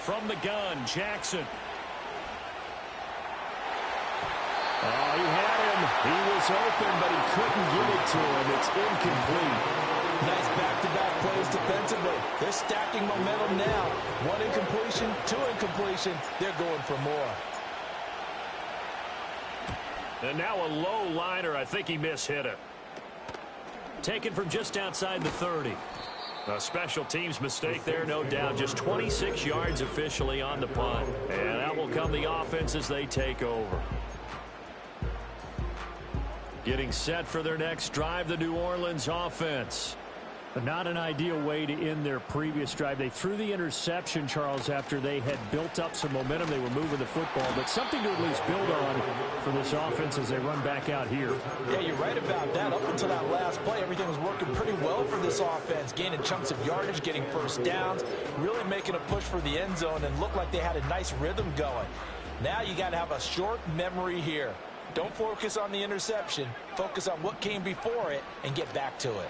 From the gun, Jackson. Oh, he had him. He was open, but he couldn't get it to him. It's incomplete. Nice back-to-back plays defensively. They're stacking momentum now. One incompletion, two incompletion. They're going for more. And now a low liner. I think he mishit it. Taken from just outside the 30. A special teams mistake there, no doubt. Just 26 yards officially on the punt. And that will come the offense as they take over. Getting set for their next drive, the New Orleans offense. Not an ideal way to end their previous drive. They threw the interception, Charles, after they had built up some momentum. They were moving the football, but something to at least build on for this offense as they run back out here. Yeah, you're right about that. Up until that last play, everything was working pretty well for this offense, gaining chunks of yardage, getting first downs, really making a push for the end zone, and looked like they had a nice rhythm going. Now you got to have a short memory here. Don't focus on the interception. Focus on what came before it and get back to it.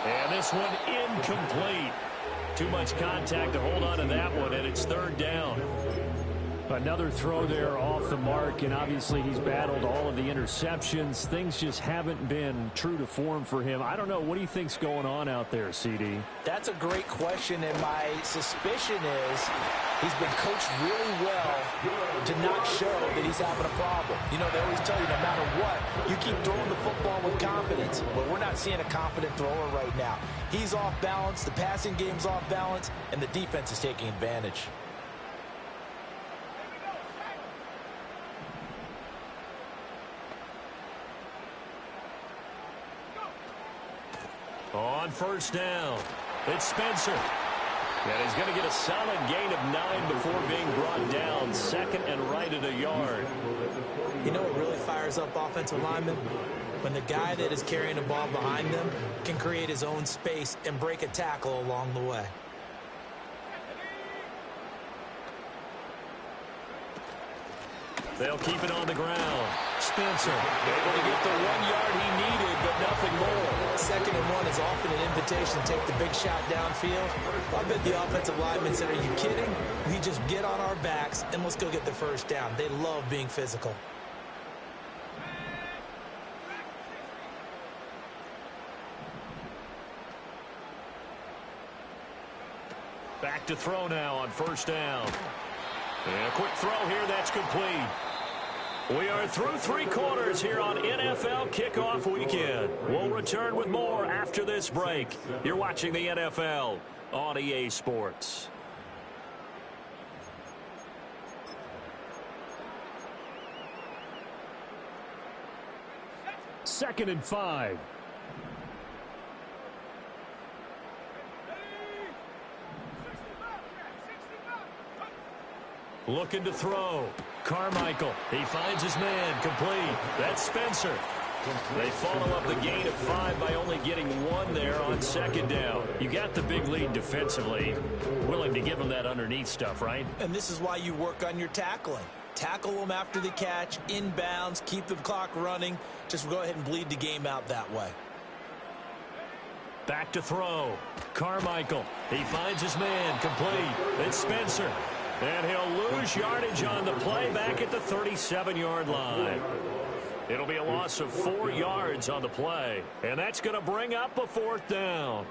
And this one incomplete. Too much contact to hold on to that one, and it's third down. Another throw there off the mark, and obviously he's battled all of the interceptions. Things just haven't been true to form for him. I don't know. What do you think's going on out there, CD? That's a great question, and my suspicion is he's been coached really well to not show that he's having a problem. You know, they always tell you no matter what, you keep throwing the football with confidence. But we're not seeing a confident thrower right now. He's off balance, the passing game's off balance, and the defense is taking advantage. On first down, it's Spencer. And he's going to get a solid gain of 9 before being brought down. Second and right at a yard. You know what really fires up offensive linemen? When the guy that is carrying the ball behind them can create his own space and break a tackle along the way. They'll keep it on the ground. Spencer able to get the 1 yard he needed, but nothing more. Second and 1 is often an invitation to take the big shot downfield. I bet the offensive linemen said, are you kidding? We just get on our backs and let's go get the first down. They love being physical. Back to throw now on first down. And a quick throw here, that's complete. We are through 3 quarters here on NFL Kickoff Weekend. We'll return with more after this break. You're watching the NFL on EA Sports. Second and 5. Looking to throw. Carmichael, he finds his man, complete. That's Spencer. They follow up the gain of 5 by only getting 1 there on second down. You got the big lead defensively. Willing to give them that underneath stuff, right? And this is why you work on your tackling. Tackle them after the catch, inbounds, keep the clock running. Just go ahead and bleed the game out that way. Back to throw. Carmichael, he finds his man, complete. It's Spencer. And he'll lose yardage on the play back at the 37-yard line. It'll be a loss of 4 yards on the play. And that's going to bring up a 4th down.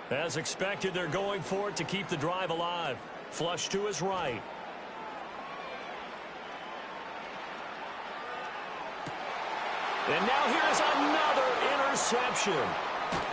As expected, they're going for it to keep the drive alive. Flush to his right. And now here's another interception.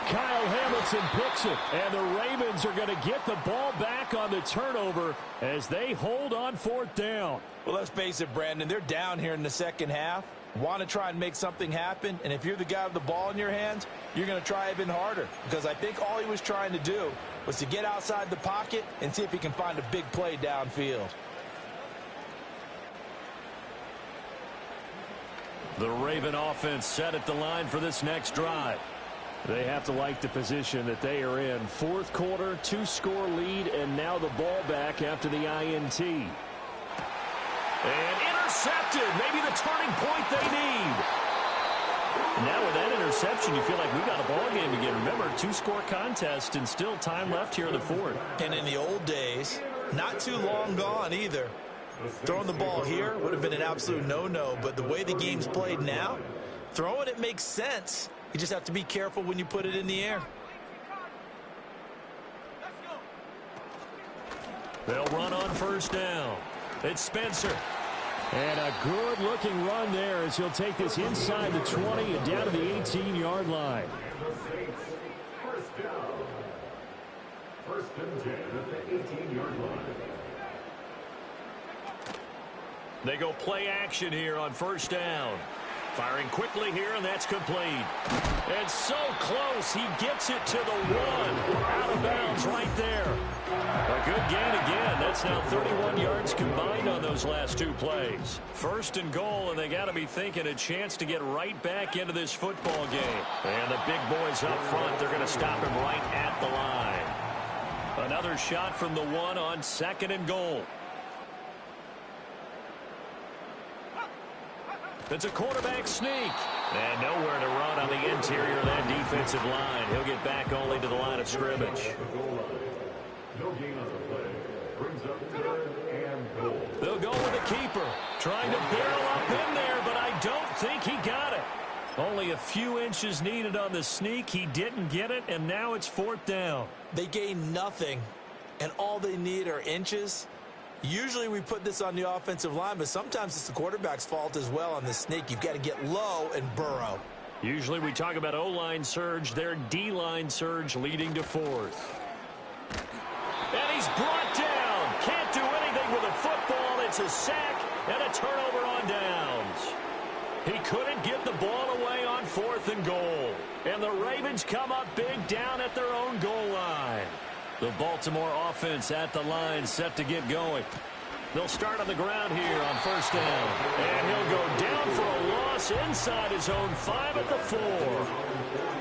Kyle Hamilton picks it, and the Ravens are going to get the ball back on the turnover as they hold on 4th down. Well, let's face it, Brandon, they're down here in the second half. Want to try and make something happen, and if you're the guy with the ball in your hands, you're going to try even harder, because I think all he was trying to do was to get outside the pocket and see if he can find a big play downfield. The Raven offense set at the line for this next drive. They have to like the position that they are in. 4th quarter, 2-score lead, and now the ball back after the INT. And intercepted. Maybe the turning point they need. Now with that interception, you feel like we got a ball game again. Remember, two-score contest and still time left here in the fourth. And in the old days, not too long gone either. Throwing the ball here would have been an absolute no-no, but the way the game's played now, throwing it makes sense. You just have to be careful when you put it in the air. They'll run on first down. It's Spencer. And a good-looking run there as he'll take this inside the 20 and down to the 18-yard line. First down. First and 10 at the 18-yard line. They go play action here on first down. Firing quickly here, and that's complete. And so close, he gets it to the one. Out of bounds right there. A good gain again. That's now 31 yards combined on those last two plays. First and goal, and they got to be thinking a chance to get right back into this football game. And the big boys up front, they're going to stop him right at the line. Another shot from the one on second and goal. It's a quarterback sneak. And nowhere to run on the interior of that defensive line. He'll get back only to the line of scrimmage. No gain on the play. Brings up third and goal. They'll go with a keeper. Trying to barrel up in there, but I don't think he got it. Only a few inches needed on the sneak. He didn't get it, and now it's fourth down. They gain nothing, and all they need are inches. Usually we put this on the offensive line, but sometimes it's the quarterback's fault as well on the sneak. You've got to get low and burrow. Usually we talk about O-line surge, their D-line surge leading to fourth. And he's brought down. Can't do anything with a football. It's a sack and a turnover on downs. He couldn't get the ball away on fourth and goal. And the Ravens come up big down at their own goal line. The Baltimore offense at the line set to get going. They'll start on the ground here on first down. And he'll go down for a loss inside his own 5 at the 4.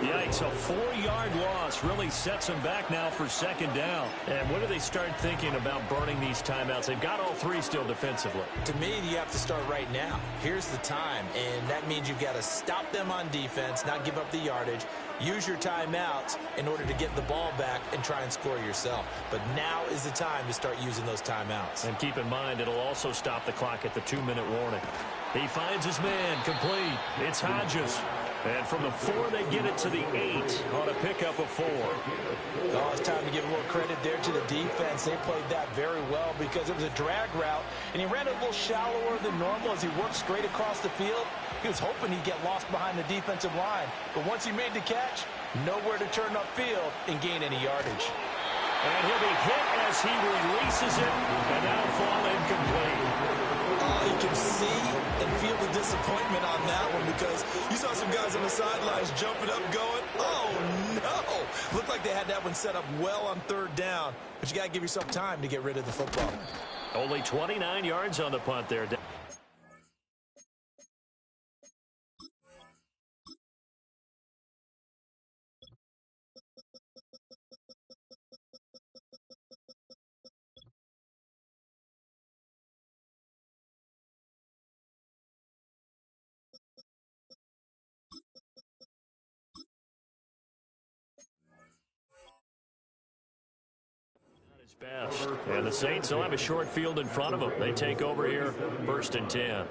Yikes, a 4-yard loss really sets them back now for second down. And when do they start thinking about burning these timeouts? They've got all three still defensively. To me, you have to start right now. Here's the time, and that means you've got to stop them on defense, not give up the yardage. Use your timeouts in order to get the ball back and try and score yourself. But now is the time to start using those timeouts. And keep in mind, it'll also stop the clock at the 2-minute warning. He finds his man, complete. It's Hodges. And from the 4, they get it to the 8 on a pickup of 4. Oh, it's time to give a little credit there to the defense. They played that very well because it was a drag route, and he ran a little shallower than normal as he worked straight across the field. He was hoping he'd get lost behind the defensive line. But once he made the catch, nowhere to turn upfield and gain any yardage. And he'll be hit as he releases it, and that'll fall incomplete. You can see and feel the disappointment on that one because you saw some guys on the sidelines jumping up going, oh, no. Looked like they had that one set up well on third down, but you got to give yourself time to get rid of the football. Only 29 yards on the punt there. Best. And the Saints will have a short field in front of them. They take over here, first and 10.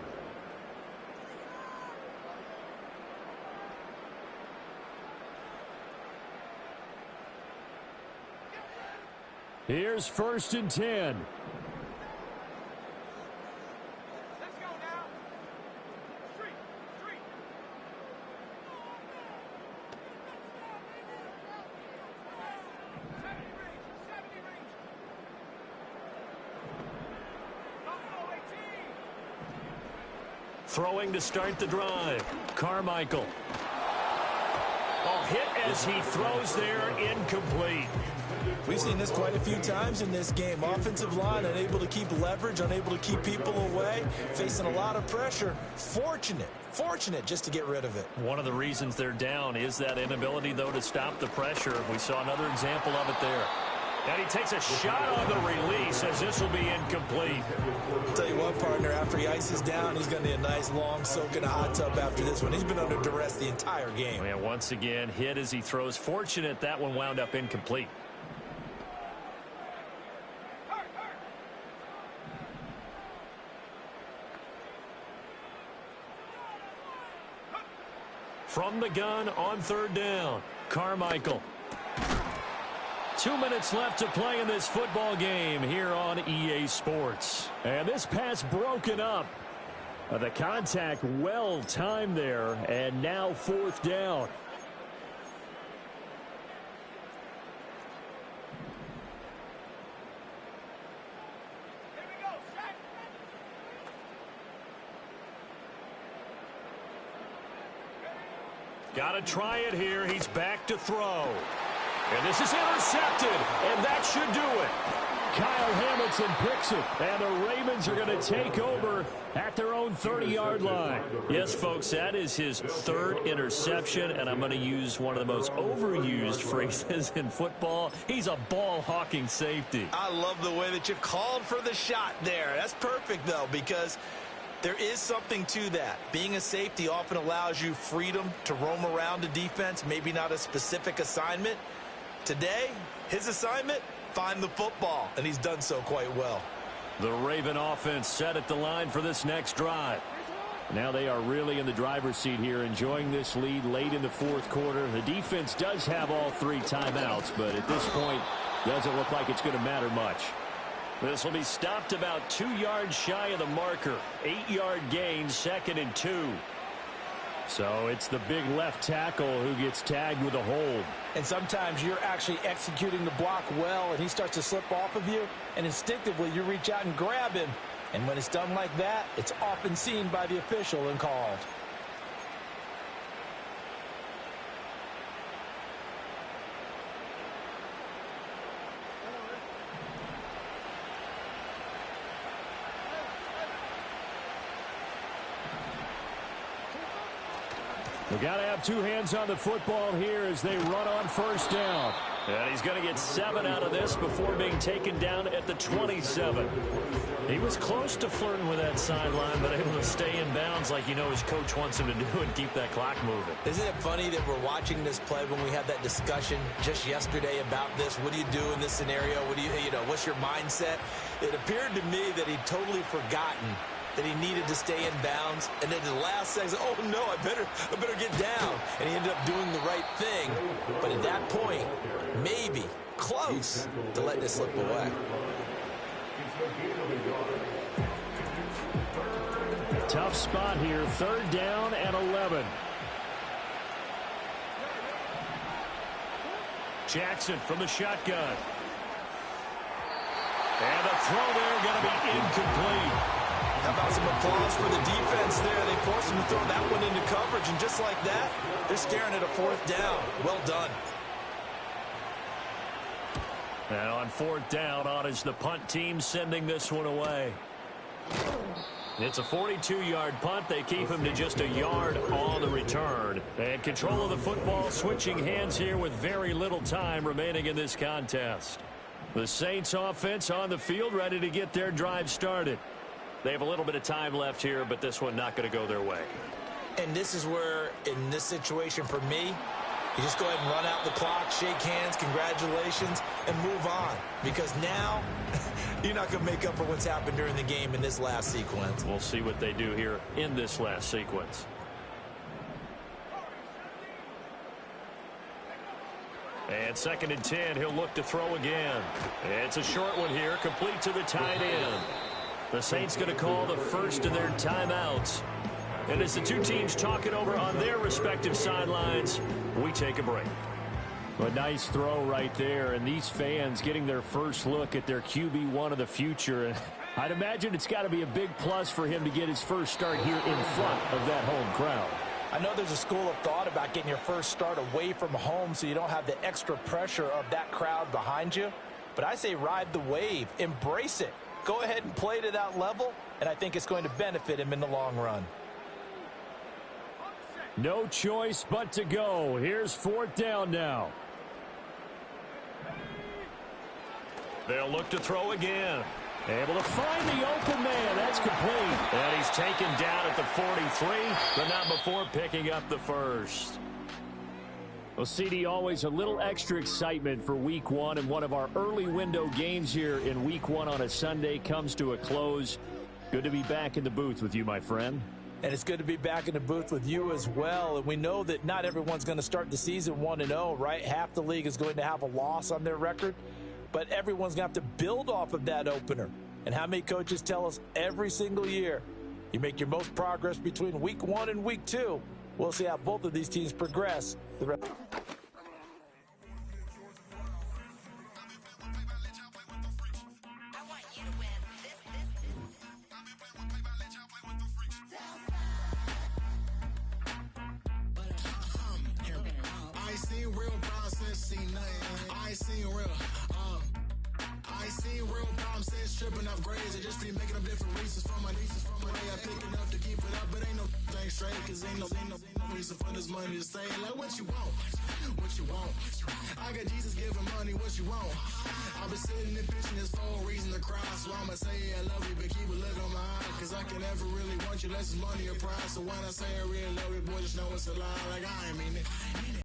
Here's first and 10. Throwing to start the drive. Carmichael. Hit as he throws there, incomplete. We've seen this quite a few times in this game. Offensive line unable to keep leverage, unable to keep people away, facing a lot of pressure. Fortunate just to get rid of it. One of the reasons they're down is that inability, though, to stop the pressure. We saw another example of it there. And he takes a shot on the release as this will be incomplete. I'll tell you what, partner, after he ices down, he's going to need a nice long soak in a hot tub after this one. He's been under duress the entire game. And once again, hit as he throws. Fortunate that one wound up incomplete. From the gun on third down, Carmichael. 2 minutes left to play in this football game here on EA Sports. And this pass broken up. The contact well timed there, and now fourth down. Got to try it here. He's back to throw. And this is intercepted, and that should do it. Kyle Hamilton picks it, and the Ravens are going to take over at their own 30-yard line. Yes, folks, that is his third interception, and I'm going to use one of the most overused phrases in football. He's a ball-hawking safety. I love the way that you called for the shot there. That's perfect, though, because there is something to that. Being a safety often allows you freedom to roam around the defense, maybe not a specific assignment. Today, his assignment, find the football, and he's done so quite well. The Raven offense set at the line for this next drive. Now they are really in the driver's seat here, enjoying this lead late in the fourth quarter. The defense does have all three timeouts, but at this point, doesn't look like it's going to matter much. This will be stopped about 2 yards shy of the marker. 8-yard gain, 2nd and 2. So it's the big left tackle who gets tagged with a hold. And sometimes you're actually executing the block well, and he starts to slip off of you, and instinctively you reach out and grab him. And when it's done like that, it's often seen by the official and called. We got to have two hands on the football here as they run on first down. And he's going to get 7 out of this before being taken down at the 27. He was close to flirting with that sideline, but able to stay in bounds like you know his coach wants him to do and keep that clock moving. Isn't it funny that we're watching this play when we had that discussion just yesterday about this? What do you do in this scenario? What do you know, what's your mindset? It appeared to me that he'd totally forgotten that he needed to stay in bounds, and then the last second, oh no, I better get down. And he ended up doing the right thing. But at that point, maybe close to letting it slip away. Tough spot here, third down and 11. Jackson from the shotgun. And the throw there going to be incomplete. How about some applause for the defense there? They forced him to throw that one into coverage, and just like that, they're staring at a fourth down. Well done. And on fourth down, on is the punt team sending this one away. It's a 42-yard punt. They keep him to just a yard on the return. And control of the football switching hands here with very little time remaining in this contest. The Saints offense on the field ready to get their drive started. They have a little bit of time left here, but this one not going to go their way. And this is where, in this situation for me, you just go ahead and run out the clock, shake hands, congratulations, and move on. Because now, you're not going to make up for what's happened during the game in this last sequence. We'll see what they do here in this last sequence. And 2nd and 10, he'll look to throw again. It's a short one here, complete to the tight end. The Saints going to call the first of their timeouts. And as the two teams talk it over on their respective sidelines, we take a break. A nice throw right there, and these fans getting their first look at their QB1 of the future. I'd imagine it's got to be a big plus for him to get his first start here in front of that home crowd. I know there's a school of thought about getting your first start away from home so you don't have the extra pressure of that crowd behind you. But I say ride the wave, embrace it. Go ahead and play to that level, and I think it's going to benefit him in the long run. No choice but to go. Here's fourth down now. They'll look to throw again. Able to find the open man. That's complete. And he's taken down at the 43, but not before picking up the first. Well, CD, always a little extra excitement for Week 1, and one of our early window games here in Week 1 on a Sunday comes to a close. Good to be back in the booth with you, my friend. And it's good to be back in the booth with you as well. And we know that not everyone's going to start the season 1-0, right? Half the league is going to have a loss on their record. But everyone's going to have to build off of that opener. And how many coaches tell us every single year, you make your most progress between Week 1 and Week 2. We'll see how both of these teams progress. I seen real problems since seen nothing. I seen real, I seen real problems since tripping off grades. I just be making up different reasons for my nieces. From my way I pick enough to keep it up, but ain't no thing straight. Cause ain't no reason for this money to stay. Like what you want, what you want. I got Jesus giving money, what you want. I've been sitting and pitching this for a reason to cry. So I'ma say I love you, but keep a look on my eye. Cause I can never really want you unless it's money or pride. So when I say I really love you, boy, just know it's a lie. Like I ain't mean it.